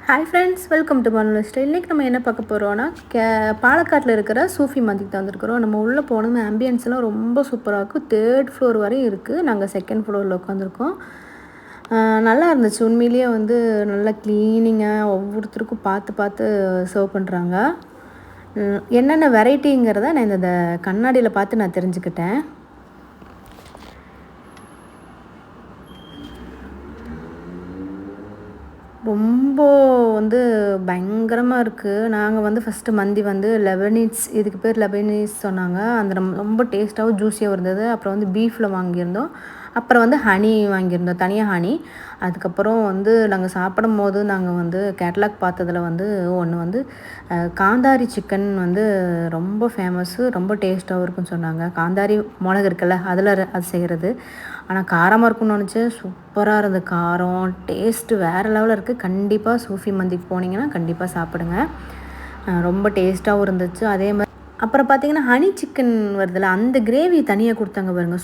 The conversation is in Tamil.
Hi friends, welcome to Manola style. இன்றைக்கி நம்ம என்ன பார்க்க போகிறோன்னா, பாலக்காட்டில் இருக்கிற சூஃபி மந்திக்கு தான் வந்திருக்கிறோம். நம்ம உள்ளே போனோம், ஆம்பியன்ஸ்லாம் ரொம்ப சூப்பராக இருக்கும். 3rd ஃப்ளோர் வரையும் இருக்குது. நாங்கள் 2nd ஃப்ளோரில் உட்காந்துருக்கோம். நல்லா இருந்துச்சு. உண்மையிலேயே வந்து நல்லா க்ளீனிங்காக ஒவ்வொருத்தருக்கும் பார்த்து பார்த்து சர்வ் பண்ணுறாங்க. என்னென்ன வெரைட்டிங்கிறத நான் இந்த கண்ணாடியில் பார்த்து நான் தெரிஞ்சுக்கிட்டேன். ரொம்ப வந்து பயங்கரமாக இருக்குது. நாங்கள் வந்து ஃபஸ்ட்டு மந்தி வந்து லெபனீஸ், இதுக்கு பேர் லெபனீஸ் சொன்னாங்க. அந்த ரொம்ப டேஸ்ட்டாகவும் ஜூஸியாகவும் இருந்தது. அப்புறம் வந்து பீஃபில் வாங்கியிருந்தோம். அப்புறம் வந்து ஹனி வாங்கியிருந்தோம், தனியாக ஹனி. அதுக்கப்புறம் வந்து நாங்கள் சாப்பிடும்போது நாங்கள் வந்து கேட்லாக் பார்த்ததில் வந்து ஒன்று வந்து காந்தாரி சிக்கன் வந்து ரொம்ப ஃபேமஸ்ஸு, ரொம்ப டேஸ்ட்டாகவும் இருக்குன்னு சொன்னாங்க. காந்தாரி மிளகு இருக்குல்ல, அதில் அது செய்கிறது. ஆனால் காரமாக இருக்கும்னு நினச்சேன். சூப்பராக இருந்தது. காரம் டேஸ்ட்டு வேறு லெவலில் இருக்குது. கண்டிப்பாக சூஃபி மந்திக்கு போனீங்கன்னா கண்டிப்பாக சாப்பிடுங்க. ரொம்ப டேஸ்ட்டாகவும் இருந்துச்சு. அதே மாதிரி அப்புறம் பார்த்திங்கன்னா ஹனி சிக்கன் வருதில்ல, அந்த கிரேவி தனியாக கொடுத்தாங்க பாருங்கள்.